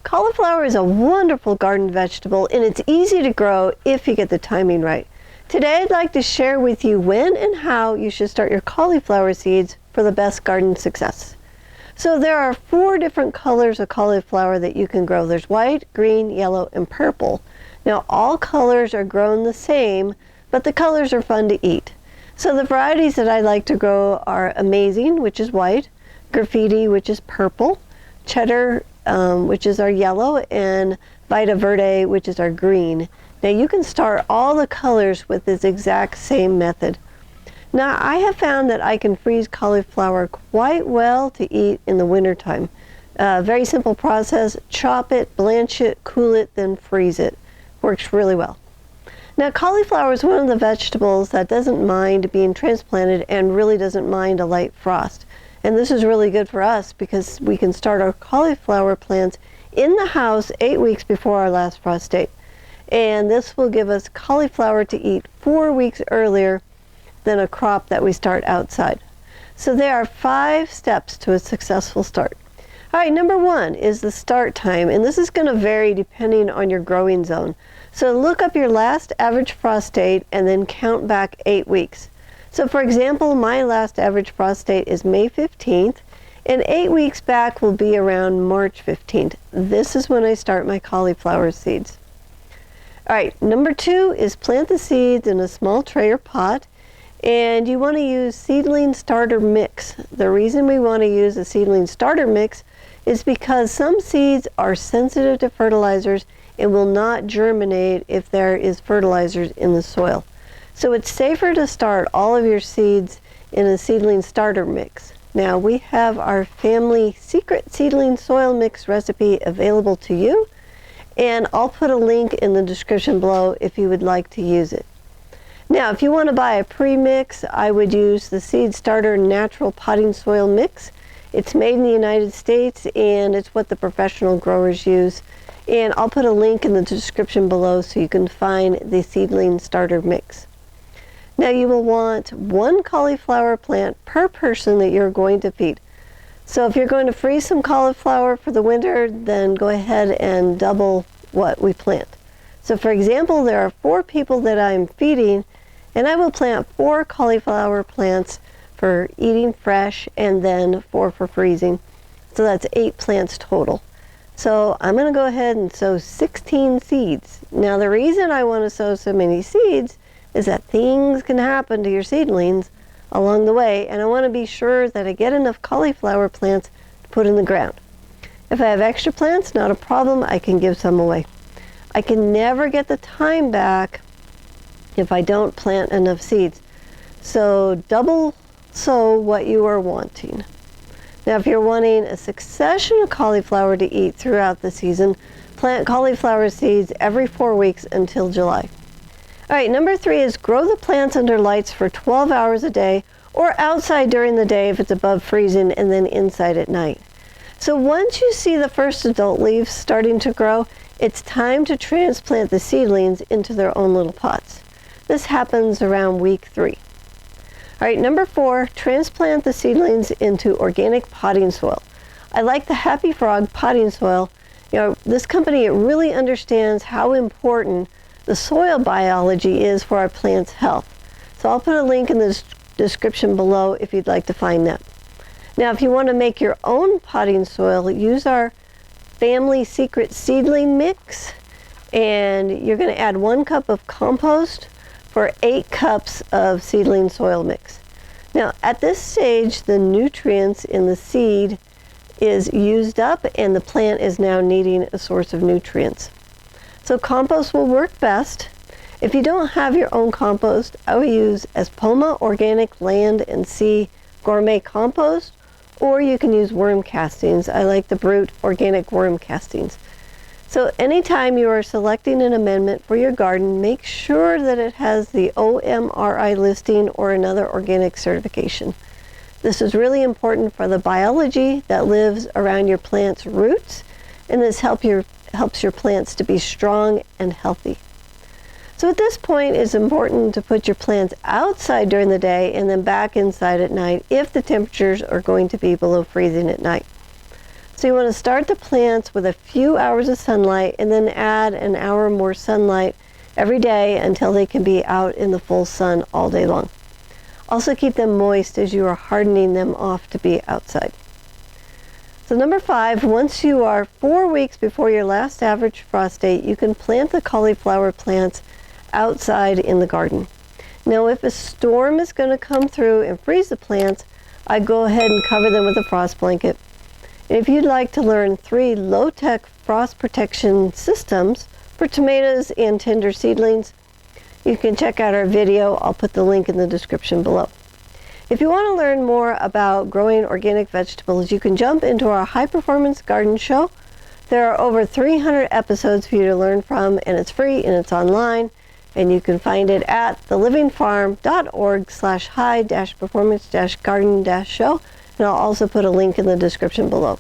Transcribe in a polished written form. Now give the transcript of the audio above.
Cauliflower is a wonderful garden vegetable, and it's easy to grow if you get the timing right. Today I'd like to share with you when and how you should start your cauliflower seeds for the best garden success. So there are 4 different colors of cauliflower that you can grow. There's white, green, yellow, and purple. Now all colors are grown the same, but the colors are fun to eat. So the varieties that I like to grow are Amazing, which is white, Graffiti, which is purple, Cheddar, which is our yellow, and Vita Verde, which is our green. Now you can start all the colors with this exact same method. Now I have found that I can freeze cauliflower quite well to eat in the wintertime. Very simple process: chop it, blanch it, cool it, then freeze it. Works really well. Now cauliflower is one of the vegetables that doesn't mind being transplanted and really doesn't mind a light frost. And this is really good for us because we can start our cauliflower plants in the house 8 weeks before our last frost date. And this will give us cauliflower to eat 4 weeks earlier than a crop that we start outside. So there are 5 steps to a successful start. All right, number 1 is the start time, and this is going to vary depending on your growing zone. So look up your last average frost date and then count back 8 weeks. So for example, my last average frost date is May 15th, and 8 weeks back will be around March 15th. This is when I start my cauliflower seeds. All right, number 2 is plant the seeds in a small tray or pot, and you want to use seedling starter mix. The reason we want to use a seedling starter mix is because some seeds are sensitive to fertilizers and will not germinate if there is fertilizers in the soil. So it's safer to start all of your seeds in a seedling starter mix. Now we have our family secret seedling soil mix recipe available to you, and I'll put a link in the description below if you would like to use it. Now if you want to buy a pre-mix, I would use the Seed Starter Natural Potting Soil Mix. It's made in the United States and it's what the professional growers use. And I'll put a link in the description below so you can find the seedling starter mix. Now you will want 1 cauliflower plant per person that you're going to feed. So if you're going to freeze some cauliflower for the winter, then go ahead and double what we plant. So for example, there are 4 people that I'm feeding, and I will plant 4 cauliflower plants for eating fresh and then 4 for freezing. So that's 8 plants total. So I'm going to go ahead and sow 16 seeds. Now the reason I want to sow so many seeds is that things can happen to your seedlings along the way, and I want to be sure that I get enough cauliflower plants to put in the ground. If I have extra plants, not a problem, I can give some away. I can never get the time back if I don't plant enough seeds. So double sow what you are wanting. Now if you're wanting a succession of cauliflower to eat throughout the season, plant cauliflower seeds every 4 weeks until July. All right, number 3 is grow the plants under lights for 12 hours a day or outside during the day if it's above freezing, and then inside at night. So once you see the first adult leaves starting to grow, it's time to transplant the seedlings into their own little pots. This happens around week 3. All right, number 4, transplant the seedlings into organic potting soil. I like the Happy Frog potting soil. You know, this company, it really understands how important the soil biology is for our plants' health. So I'll put a link in the description below if you'd like to find that. Now if you want to make your own potting soil, use our family secret seedling mix, and you're going to add 1 cup of compost for 8 cups of seedling soil mix. Now at this stage the nutrients in the seed is used up and the plant is now needing a source of nutrients. So compost will work best. If you don't have your own compost, I will use Espoma Organic Land and Sea Gourmet Compost, or you can use worm castings. I like the Brute Organic Worm Castings. So anytime you are selecting an amendment for your garden, make sure that it has the OMRI listing or another organic certification. This is really important for the biology that lives around your plant's roots, and this helps your plants to be strong and healthy. So at this point, it's important to put your plants outside during the day and then back inside at night if the temperatures are going to be below freezing at night. So you want to start the plants with a few hours of sunlight and then add an hour more sunlight every day until they can be out in the full sun all day long. Also keep them moist as you are hardening them off to be outside. So number 5, once you are 4 weeks before your last average frost date, you can plant the cauliflower plants outside in the garden. Now if a storm is going to come through and freeze the plants, I go ahead and cover them with a frost blanket. And if you'd like to learn 3 low-tech frost protection systems for tomatoes and tender seedlings, you can check out our video. I'll put the link in the description below. If you want to learn more about growing organic vegetables, you can jump into our High Performance Garden Show. There are over 300 episodes for you to learn from, and it's free and it's online, and you can find it at thelivingfarm.org/high-performance-garden-show, and I'll also put a link in the description below.